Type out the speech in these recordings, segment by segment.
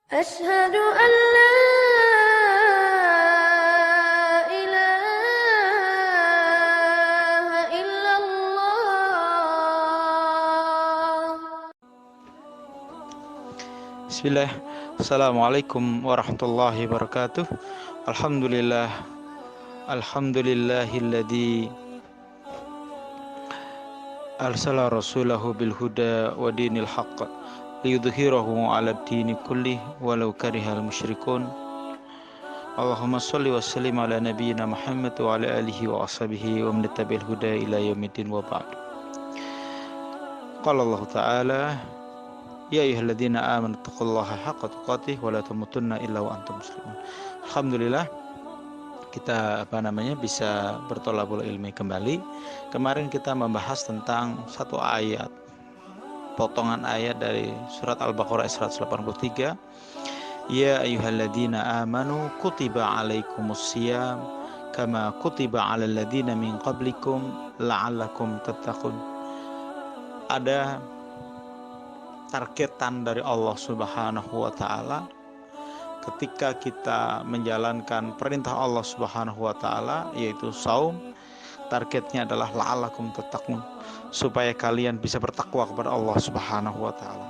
أشهد أن لا إله إلا الله. Bismillah. Assalamualaikum warahmatullahi wabarakatuh. Alhamdulillah. Alhamdulillahilladzi arsala rasulahu bil huda wa dinil haqq liyudhhirahu 'alad dini kullih walau karihal musyrikun. Allahumma shalli wa sallim ala nabiyyina Muhammad wa ala alihi wa ashabihi wa man tabi'al huda ila yaumiddin wa ba'd. Qala Allah Ta'ala, ya ayyuhalladzina amanu taqullaha haqqa tuqatih wa la tamutunna illa wa antum muslimun. Alhamdulillah kita bisa bertolabul ilmi kembali. Kemarin kita membahas tentang satu ayat, potongan ayat dari surat Al-Baqarah 183. Ya ayyuhalladzina amanu kutiba alaikumusiyam kama kutiba alal ladzina min qablikum la'allakum tattaqun. Ada targetan dari Allah Subhanahu wa taala ketika kita menjalankan perintah Allah Subhanahu wa taala, yaitu saum. Targetnya adalah la'allakum tattaqun, supaya kalian bisa bertakwa kepada Allah Subhanahu wa taala.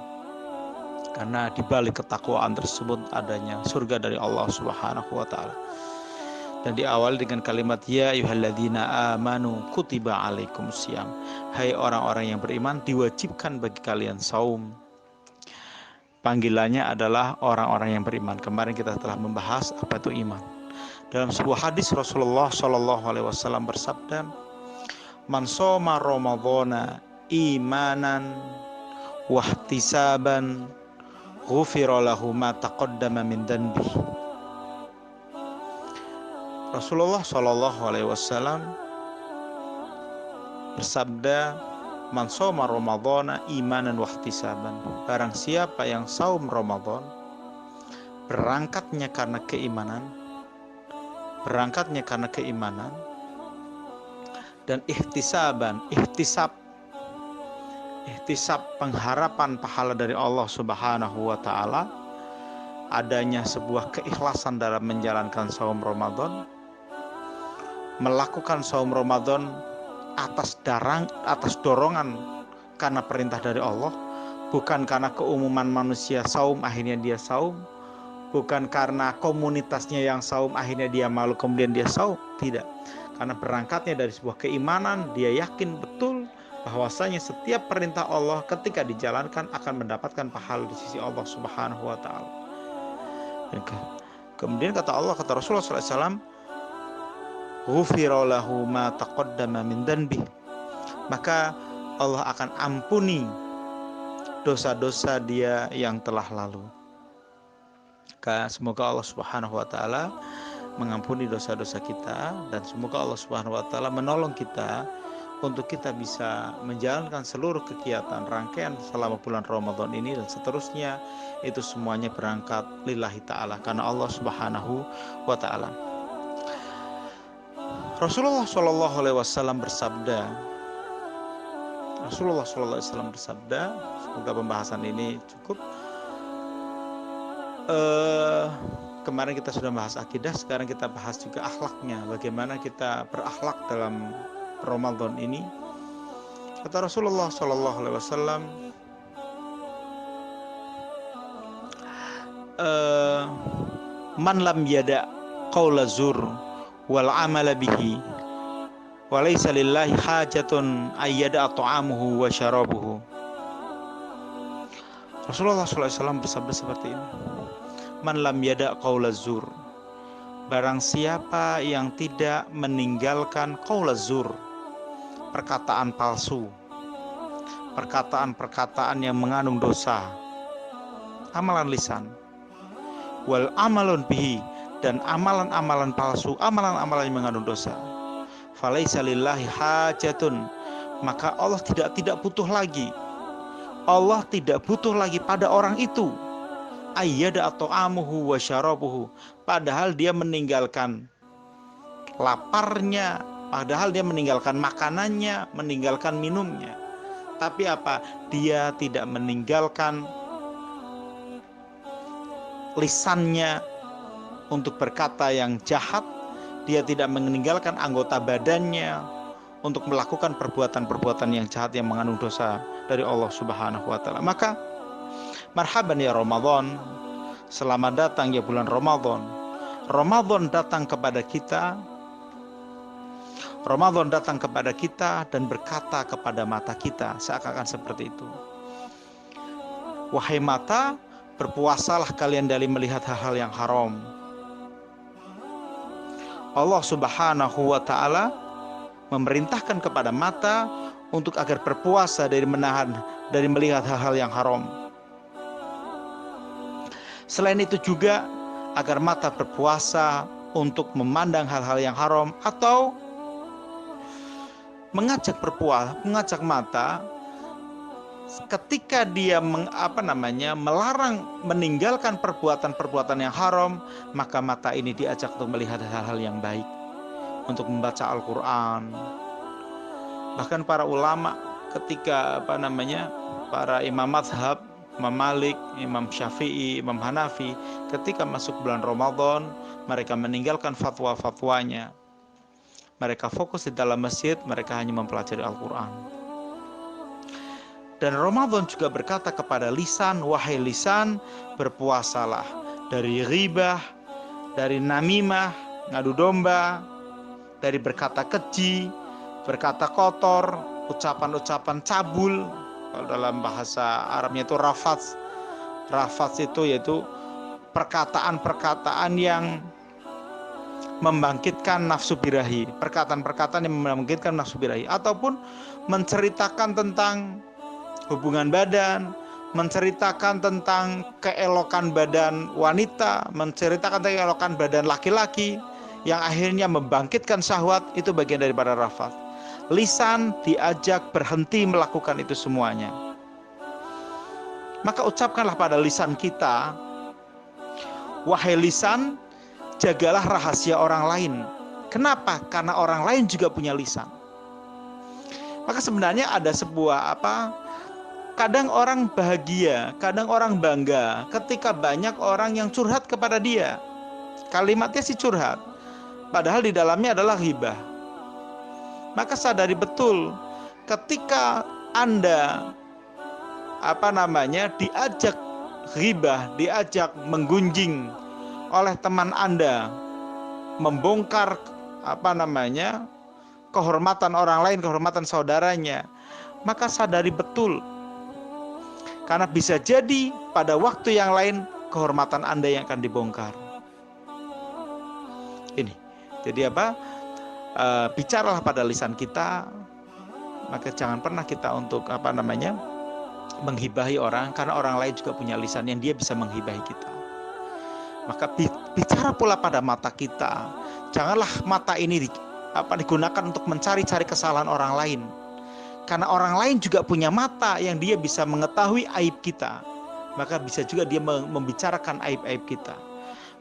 Karena di balik ketakwaan tersebut adanya surga dari Allah Subhanahu wa taala. Dan diawali dengan kalimat ya ayyuhalladzina amanu kutiba alaikumusiyam. Hai orang-orang yang beriman, diwajibkan bagi kalian saum. Panggilannya adalah orang-orang yang beriman. Kemarin kita telah membahas apa itu iman. Dalam sebuah hadis Rasulullah Shallallahu Alaihi Wasallam bersabda, "Man shoma Ramadhana imanan wahtisaban, ghufira lahu ma taqaddama min dhanbi." Rasulullah Shallallahu Alaihi Wasallam bersabda, "Man shoma Ramadhana imanan wahtisaban." Barang siapa yang saum Ramadan, berangkatnya karena keimanan dan ihtisab pengharapan pahala dari Allah Subhanahu wa taala, adanya sebuah keikhlasan dalam menjalankan saum Ramadan, melakukan saum Ramadan atas dorongan karena perintah dari Allah, bukan karena keumuman manusia saum akhirnya dia saum, bukan karena komunitasnya yang saum akhirnya dia malu kemudian dia saum. Tidak, karena berangkatnya dari sebuah keimanan, dia yakin betul bahwasanya setiap perintah Allah ketika dijalankan akan mendapatkan pahala di sisi Allah Subhanahu wa taala. Kemudian kata Rasulullah SAW, ghufira lahu ma taqaddama min dhanbi. Maka Allah akan ampuni dosa-dosa dia yang telah lalu. Semoga Allah Subhanahu wa taala mengampuni dosa-dosa kita, dan semoga Allah Subhanahu wa taala menolong kita untuk kita bisa menjalankan seluruh kegiatan rangkaian selama bulan Ramadan ini dan seterusnya. Itu semuanya berangkat lillahi ta'ala, karena Allah Subhanahu wa ta'ala. Rasulullah Shallallahu Alaihi Wasallam bersabda, semoga pembahasan ini cukup. Kemarin kita sudah bahas akidah, sekarang kita bahas juga akhlaknya, bagaimana kita berakhlak dalam Ramadan ini. Kata Rasulullah Shallallahu Alaihi Wasallam, man lam yada qaula zur wal amala bihi wa laysa lillahi hajatun ayyada ta'amuhu wa syarabuhu. Rasulullah SAW bersabda seperti ini, man lam yada qaula zur, barang siapa yang tidak meninggalkan qaula zur, perkataan palsu, perkataan yang mengandung dosa, amalan lisan, wal amalun bihi, dan amalan-amalan palsu, amalan-amalan yang mengandung dosa, falaisa lillahi hajatun, maka Allah tidak butuh lagi. Allah tidak butuh lagi pada orang itu ayyada ta'amuhu wa syarabuhu, padahal dia meninggalkan laparnya, padahal dia meninggalkan makanannya, meninggalkan minumnya. Tapi apa? Dia tidak meninggalkan lisannya untuk berkata yang jahat, dia tidak meninggalkan anggota badannya untuk melakukan perbuatan-perbuatan yang jahat yang mengandung dosa dari Allah Subhanahu wa taala. Maka marhaban ya Ramadan, selamat datang ya bulan Ramadan. Ramadan datang kepada kita. Ramadan datang kepada kita dan berkata kepada mata kita seakan-akan seperti itu. Wahai mata, berpuasalah kalian dari melihat hal-hal yang haram. Allah Subhanahu wa taala memerintahkan kepada mata untuk agar berpuasa dari melihat hal-hal yang haram. Selain itu juga agar mata berpuasa untuk memandang hal-hal yang haram atau mengajak mata ketika dia melarang meninggalkan perbuatan-perbuatan yang haram, maka mata ini diajak untuk melihat hal-hal yang baik, untuk membaca Al-Quran. Bahkan para ulama ketika para imam mazhab, Imam Malik, Imam Syafi'i, Imam Hanafi, ketika masuk bulan Ramadan, mereka meninggalkan fatwa-fatwanya. Mereka fokus di dalam masjid, mereka hanya mempelajari Al-Quran. Dan Ramadan juga berkata kepada lisan, wahai lisan, berpuasalah dari ghibah, dari namimah, ngadu domba, dari berkata keji, berkata kotor, ucapan-ucapan cabul. Kalau dalam bahasa Arabnya itu rafats. Rafats itu yaitu perkataan-perkataan yang membangkitkan nafsu birahi, perkataan-perkataan yang membangkitkan nafsu birahi, ataupun menceritakan tentang hubungan badan, menceritakan tentang keelokan badan wanita, menceritakan tentang keelokan badan laki-laki yang akhirnya membangkitkan syahwat. Itu bagian daripada rafat. Lisan diajak berhenti melakukan itu semuanya. Maka ucapkanlah pada lisan kita, wahai lisan, jagalah rahasia orang lain. Kenapa? Karena orang lain juga punya lisan. Maka sebenarnya ada sebuah kadang orang bahagia, kadang orang bangga ketika banyak orang yang curhat kepada dia. Kalimatnya sih curhat, padahal di dalamnya adalah ghibah. Maka sadari betul ketika Anda diajak ghibah, diajak menggunjing oleh teman Anda, membongkar kehormatan orang lain, kehormatan saudaranya, maka sadari betul, karena bisa jadi pada waktu yang lain kehormatan Anda yang akan dibongkar. Ini jadi bicaralah pada lisan kita. Maka jangan pernah kita untuk menghibahi orang, karena orang lain juga punya lisan yang dia bisa menghibahi kita. Maka bicara pula pada mata kita. Janganlah mata ini digunakan untuk mencari-cari kesalahan orang lain, karena orang lain juga punya mata yang dia bisa mengetahui aib kita. Maka bisa juga dia membicarakan aib-aib kita.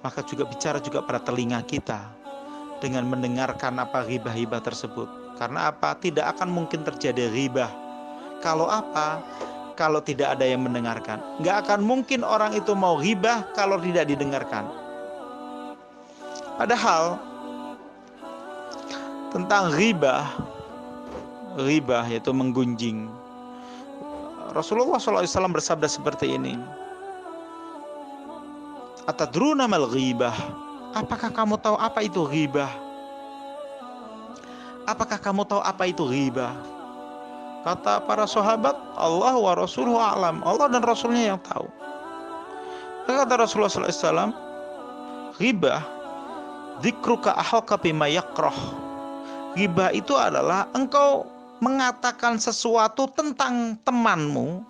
Maka juga bicara juga pada telinga kita dengan mendengarkan ghibah-ghibah tersebut. Karena tidak akan mungkin terjadi ghibah kalau tidak ada yang mendengarkan. Nggak akan mungkin orang itu mau ghibah kalau tidak didengarkan. Padahal tentang ghibah yaitu menggunjing, Rasulullah SAW bersabda seperti ini, atadruna mal ghibah? Apakah kamu tahu apa itu ghibah? Apakah kamu tahu apa itu ghibah? Kata para sahabat, Allah wa rasuluhu a'lam. Allah dan Rasulnya yang tahu. Kata Rasulullah SAW, ghibah dzikruka ahaka bima yakrah. Ghibah itu adalah engkau mengatakan sesuatu tentang temanmu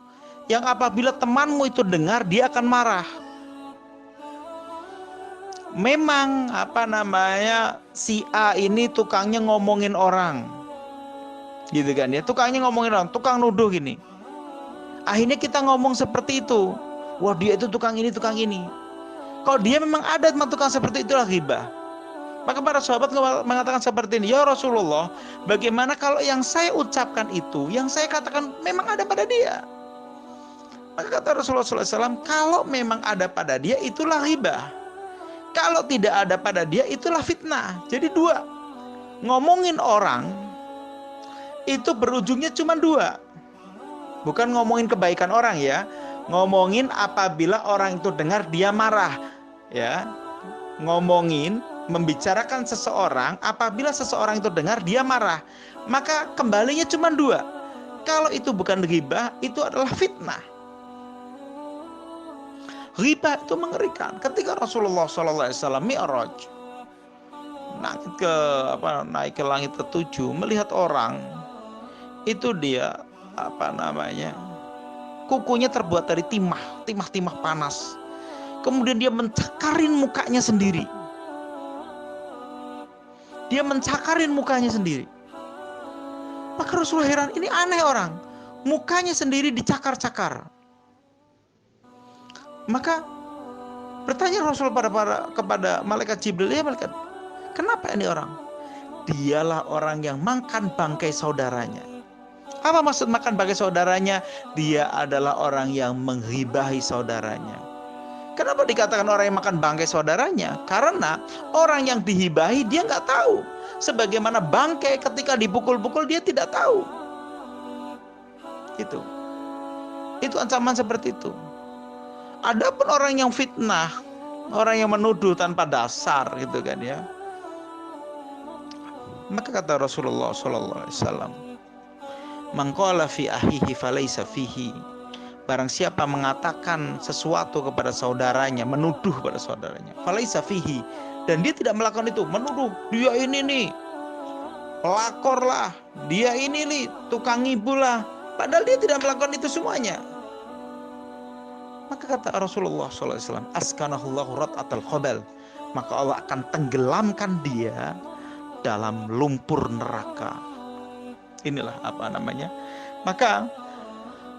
yang apabila temanmu itu dengar, dia akan marah. Memang si A ini tukangnya ngomongin orang, gitu kan ya, tukangnya ngomongin orang, tukang nuduh gini. Akhirnya kita ngomong seperti itu, wah dia itu tukang ini, tukang ini. Kalau dia memang ada tukang seperti itulah ghibah. Maka para sahabat mengatakan seperti ini, ya Rasulullah, bagaimana kalau yang saya ucapkan itu, yang saya katakan memang ada pada dia? Maka kata Rasulullah SAW, kalau memang ada pada dia itulah ghibah. Kalau tidak ada pada dia itulah fitnah. Jadi dua. Ngomongin orang itu berujungnya cuma dua. Bukan ngomongin kebaikan orang ya. Ngomongin apabila orang itu dengar dia marah. Ya. Ngomongin, membicarakan seseorang apabila seseorang itu dengar dia marah. Maka kembalinya cuma dua. Kalau itu bukan ghibah, itu adalah fitnah. Ghibah itu mengerikan. Ketika Rasulullah SAW Mi'raj, naik ke langit ke-7, melihat orang, itu dia kukunya terbuat dari timah panas. Kemudian dia mencakarin mukanya sendiri. Maka Rasulullah heran, ini aneh orang, mukanya sendiri dicakar-cakar. Maka bertanya Rasul kepada malaikat Jibril, ya malaikat, kenapa ini orang? Dialah orang yang makan bangkai saudaranya. Apa maksud makan bangkai saudaranya? Dia adalah orang yang menghibahi saudaranya. Kenapa dikatakan orang yang makan bangkai saudaranya? Karena orang yang dihibahi dia nggak tahu. Sebagaimana bangkai ketika dipukul-pukul dia tidak tahu. Itu ancaman seperti itu. Adapun orang yang fitnah, orang yang menuduh tanpa dasar gitu kan ya. Maka kata Rasulullah SAW, "Man qala fi ahihi falaysa fihi." Barang siapa mengatakan sesuatu kepada saudaranya, menuduh pada saudaranya, falaysa fihi, dan dia tidak melakukan itu, menuduh, dia ini nih pelakor lah, dia ini nih tukang ngibul lah, padahal dia tidak melakukan itu semuanya. Maka kata Rasulullah SAW, askanahullahu rat'atal khabal, maka Allah akan tenggelamkan dia dalam lumpur neraka. Inilah maka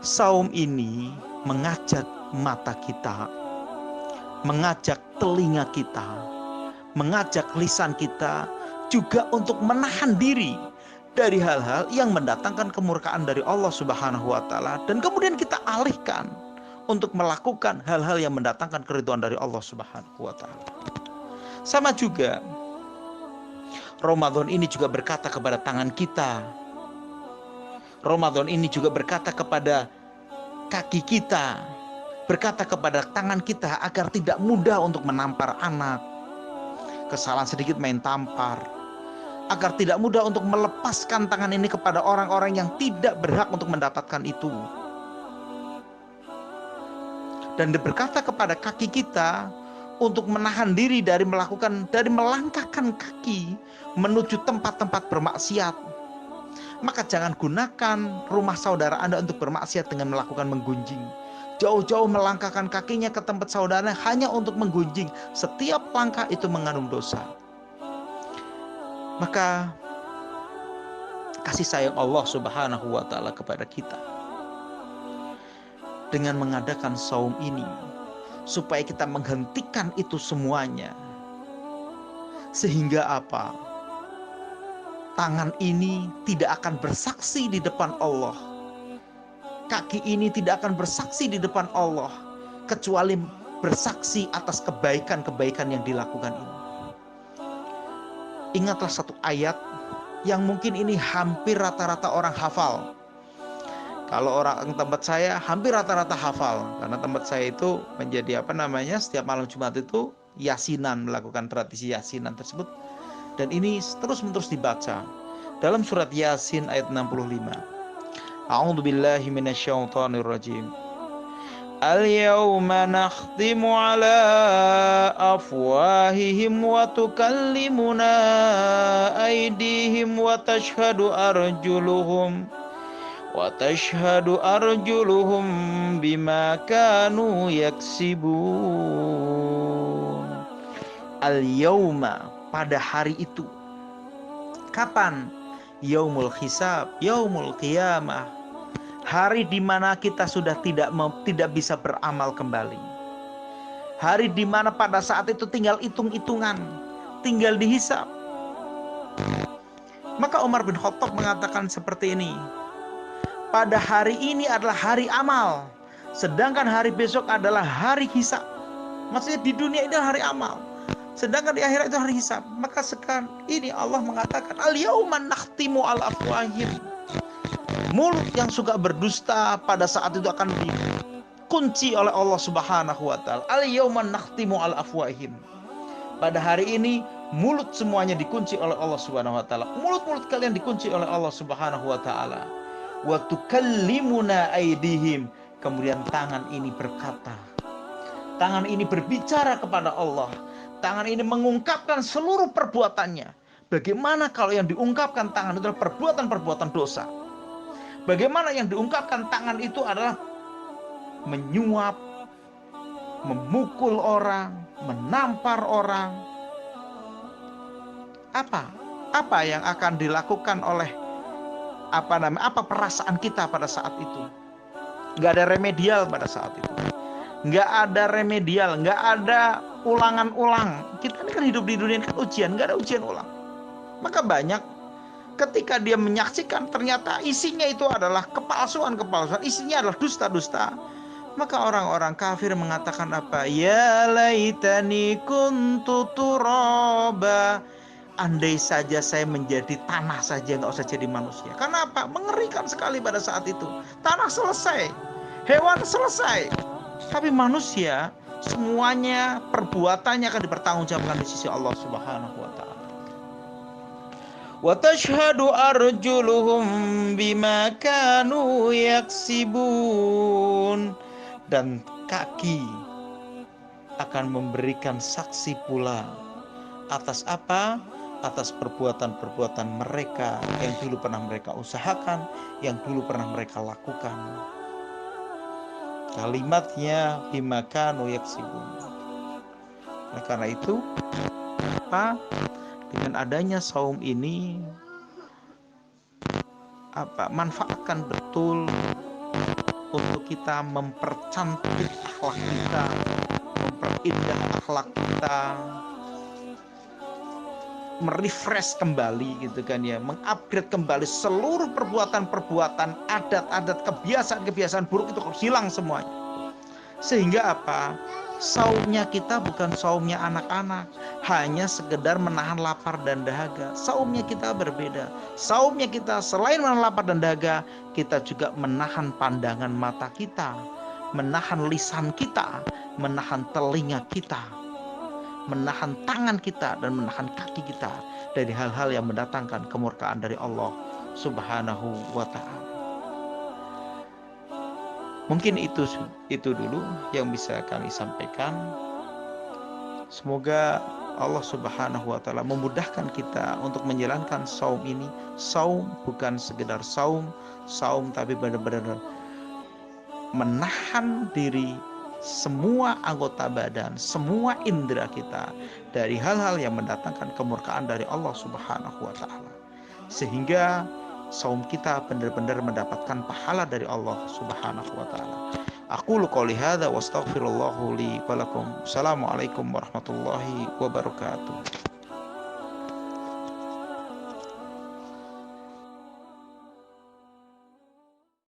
saum ini mengajak mata kita, mengajak telinga kita, mengajak lisan kita juga untuk menahan diri dari hal-hal yang mendatangkan kemurkaan dari Allah Subhanahu wa taala, dan kemudian kita alihkan untuk melakukan hal-hal yang mendatangkan keridhaan dari Allah Subhanahu wa taala. Sama juga Ramadan ini juga berkata kepada tangan kita. Ramadan ini juga berkata kepada kaki kita, berkata kepada tangan kita agar tidak mudah untuk menampar anak. Kesalahan sedikit main tampar. Agar tidak mudah untuk melepaskan tangan ini kepada orang-orang yang tidak berhak untuk mendapatkan itu. Dan berkata kepada kaki kita untuk menahan diri dari melangkahkan kaki menuju tempat-tempat bermaksiat. Maka jangan gunakan rumah saudara Anda untuk bermaksiat dengan melakukan menggunjing. Jauh-jauh melangkahkan kakinya ke tempat saudara hanya untuk menggunjing. Setiap langkah itu mengandung dosa. Maka kasih sayang Allah Subhanahu wa taala kepada kita dengan mengadakan saum ini, supaya kita menghentikan itu semuanya. Sehingga apa? Tangan ini tidak akan bersaksi di depan Allah. Kaki ini tidak akan bersaksi di depan Allah, kecuali bersaksi atas kebaikan-kebaikan yang dilakukan ini. Ingatlah satu ayat yang mungkin ini hampir rata-rata orang hafal. Kalau orang tempat saya hampir rata-rata hafal, karena tempat saya itu menjadi setiap malam Jumat itu yasinan, melakukan tradisi yasinan tersebut, dan ini terus-menerus dibaca dalam surat Yasin ayat 65. A'udzu billahi minasyaitonir rajim. Al-yawma nakhtimu ala afwahihim wa tukallimuna aydihim wa tashhadu arjuluhum bima kanu yaksibun. Al-yawma, pada hari itu. Kapan? Yaumul hisab, yaumul qiyamah. Hari di mana kita sudah tidak bisa beramal kembali. Hari di mana pada saat itu tinggal hitung-hitungan, tinggal dihisab. Maka Umar bin Khattab mengatakan seperti ini. Pada hari ini adalah hari amal. Sedangkan hari besok adalah hari hisab. Maksudnya di dunia ini hari amal, sedangkan di akhirat itu hari hisab. Maka sekarang ini Allah mengatakan al-yauma nakhtimu ala afwahim. Mulut yang suka berdusta pada saat itu akan dikunci oleh Allah Subhanahu wa taala. Al-yauma nakhtimu ala afwahim. Pada hari ini mulut semuanya dikunci oleh Allah Subhanahu wa taala. Mulut-mulut kalian dikunci oleh Allah Subhanahu wa taala. Wa tukallimuna aydihim. Kemudian tangan ini berkata. Tangan ini berbicara kepada Allah. Tangan ini mengungkapkan seluruh perbuatannya. Bagaimana kalau yang diungkapkan tangan itu adalah perbuatan-perbuatan dosa? Bagaimana yang diungkapkan tangan itu adalah menyuap, memukul orang, menampar orang. Apa yang akan dilakukan oleh apa perasaan kita pada saat itu? Nggak ada remedial pada saat itu. Nggak ada remedial, nggak ada ulangan-ulang. Kita ini kan hidup di dunia kan ujian, nggak ada ujian ulang. Maka banyak ketika dia menyaksikan ternyata isinya itu adalah kepalsuan, isinya adalah dusta-dusta. Maka orang-orang kafir mengatakan apa? Ya laitani kuntu turaba. Andai saja saya menjadi tanah saja, nggak usah jadi manusia. Karena apa? Mengerikan sekali pada saat itu. Tanah selesai, hewan selesai, tapi manusia semuanya perbuatannya akan dipertanggungjawabkan di sisi Allah Subhanahu wa taala. Wa tashhadu arjuluhum bima kanu yaksibun. Dan kaki akan memberikan saksi pula atas apa? Atas perbuatan-perbuatan mereka yang dulu pernah mereka usahakan, yang dulu pernah mereka lakukan. Kalimatnya bima kanu yaksibun. Nah, karena itu apa? Dengan adanya saum ini manfaatkan betul untuk kita mempercantik akhlak kita, memperindah akhlak kita, merefresh kembali gitu kan ya, mengupgrade kembali seluruh perbuatan-perbuatan, adat-adat, kebiasaan-kebiasaan buruk itu hilang semuanya. Sehingga apa? Saumnya kita bukan saumnya anak-anak, hanya sekedar menahan lapar dan dahaga. Saumnya kita berbeda. Saumnya kita selain menahan lapar dan dahaga, kita juga menahan pandangan mata kita, menahan lisan kita, menahan telinga kita, menahan tangan kita, dan menahan kaki kita dari hal-hal yang mendatangkan kemurkaan dari Allah Subhanahu wa ta'ala. Mungkin itu dulu yang bisa kami sampaikan. Semoga Allah Subhanahu wa ta'ala memudahkan kita untuk menjalankan saum ini. Saum bukan sekedar saum tapi benar-benar menahan diri semua anggota badan, semua indera kita dari hal-hal yang mendatangkan kemurkaan dari Allah Subhanahu wa ta'ala. Sehingga saum kita benar-benar mendapatkan pahala dari Allah Subhanahu wa ta'ala. Aqulu qouli hadza wa astaghfirullahu li wa lakum. Assalamualaikum warahmatullahi wabarakatuh.